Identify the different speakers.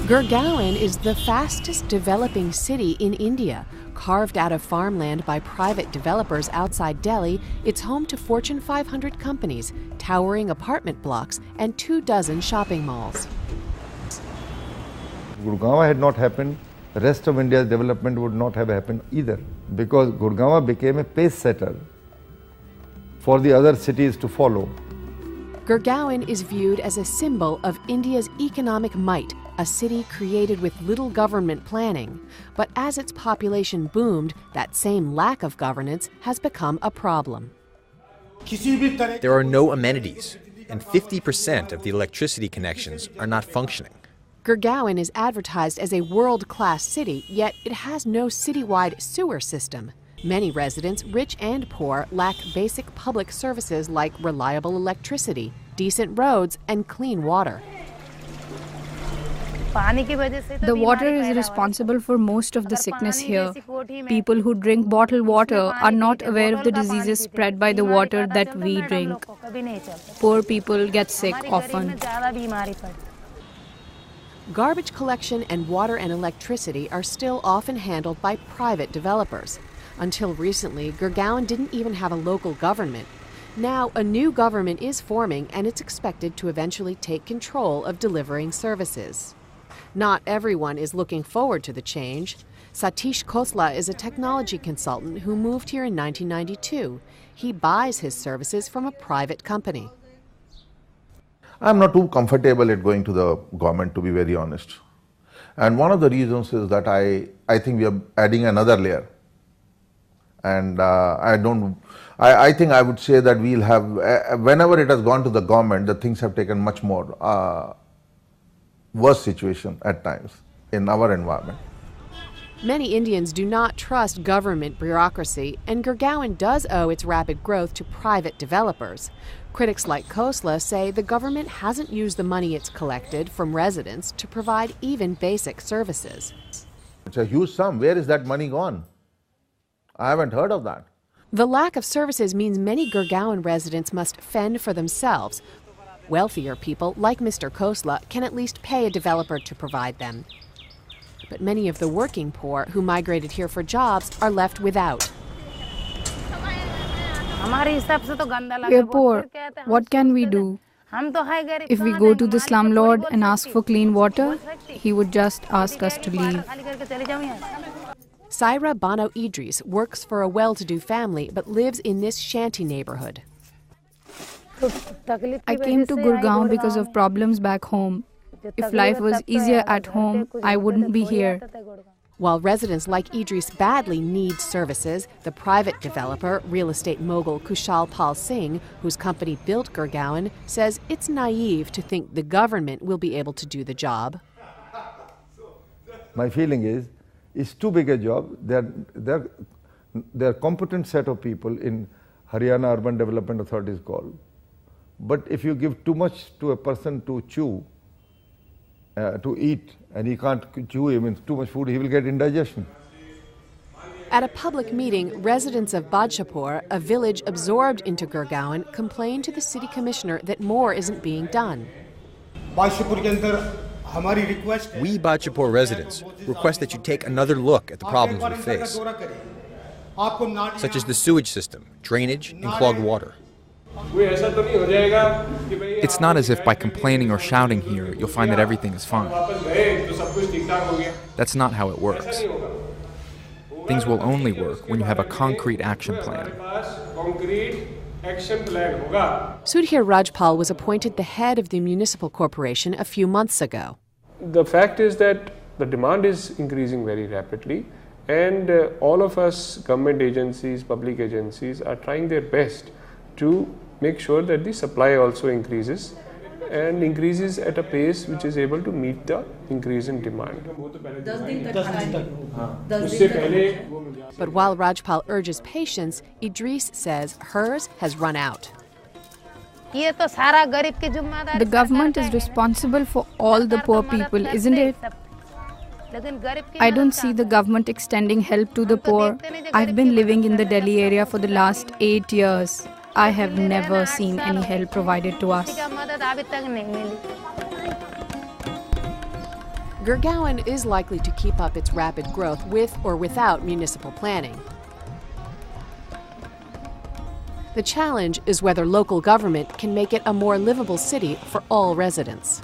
Speaker 1: Gurgaon is the fastest developing city in India. Carved out of farmland by private developers outside Delhi, it's home to Fortune 500 companies, towering apartment blocks, and 24 shopping malls.
Speaker 2: Gurgaon had not happened, the rest of India's development would not have happened either, because Gurgaon became a pace setter for the other cities to follow.
Speaker 1: Gurgaon is viewed as a symbol of India's economic might, a city created with little government planning. But as its population boomed, that same lack of governance has become a problem.
Speaker 3: There are no amenities, and 50% of the electricity connections are not functioning.
Speaker 1: Gurgaon is advertised as a world-class city, yet it has no citywide sewer system. Many residents, rich and poor, lack basic public services like reliable electricity, decent roads, and clean water.
Speaker 4: The water is responsible for most of the sickness here. People who drink bottled water are not aware of the diseases spread by the water that we drink. Poor people get sick often.
Speaker 1: Garbage collection and water and electricity are still often handled by private developers. Until recently, Gurgaon didn't even have a local government. Now, a new government is forming, and it's expected to eventually take control of delivering services. Not everyone is looking forward to the change. Satish Khosla is a technology consultant who moved here in 1992. He buys his services from a private company.
Speaker 5: I'm not too comfortable at going to the government, to be very honest. And one of the reasons is that I think we are adding another layer. And I think I would say that we'll have, whenever it has gone to the government, the things have taken much more worse situation at times in our environment.
Speaker 1: Many Indians do not trust government bureaucracy, and Gurgaon does owe its rapid growth to private developers. Critics like Khosla say the government hasn't used the money it's collected from residents to provide even basic services.
Speaker 5: It's a huge sum. Where is that money gone? I haven't heard of that.
Speaker 1: The lack of services means many Gurgaon residents must fend for themselves. Wealthier people, like Mr. Khosla, can at least pay a developer to provide them. But many of the working poor who migrated here for jobs are left without.
Speaker 4: We are poor. What can we do? If we go to the slumlord and ask for clean water, he would just ask us to leave.
Speaker 1: Saira Bano Idris works for a well-to-do family but lives in this shanty neighborhood.
Speaker 4: I came to Gurgaon because of problems back home. If life was easier at home, I wouldn't be here.
Speaker 1: While residents like Idris badly need services, the private developer, real estate mogul Kushal Pal Singh, whose company built Gurgaon, says it's naive to think the government will be able to do the job.
Speaker 2: My feeling is, it's too big a job. There are competent set of people in Haryana Urban Development Authority is called. But if you give too much to a person to chew, to eat, and he can't chew even too much food, he will get indigestion.
Speaker 1: At a public meeting, residents of Badshapur, a village absorbed into Gurgaon, complained to the city commissioner that more isn't being done.
Speaker 3: We Badshapur residents request that you take another look at the problems we face, such as the sewage system, drainage, and clogged water.
Speaker 6: It's not as if by complaining or shouting here, you'll find that everything is fine. That's not how it works. Things will only work when you have a concrete action plan.
Speaker 1: Sudhir Rajpal was appointed the head of the municipal corporation a few months ago.
Speaker 7: The fact is that the demand is increasing very rapidly, and all of us, government agencies, public agencies, are trying their best to make sure that the supply also increases and increases at a pace which is able to meet the increase in demand.
Speaker 1: But while Rajpal urges patience, Idris says hers has run out.
Speaker 4: The government is responsible for all the poor people, isn't it? I don't see the government extending help to the poor. I've been living in the Delhi area for the last 8 years. I have never seen any help provided to us.
Speaker 1: Gurgaon is likely to keep up its rapid growth with or without municipal planning. The challenge is whether local government can make it a more livable city for all residents.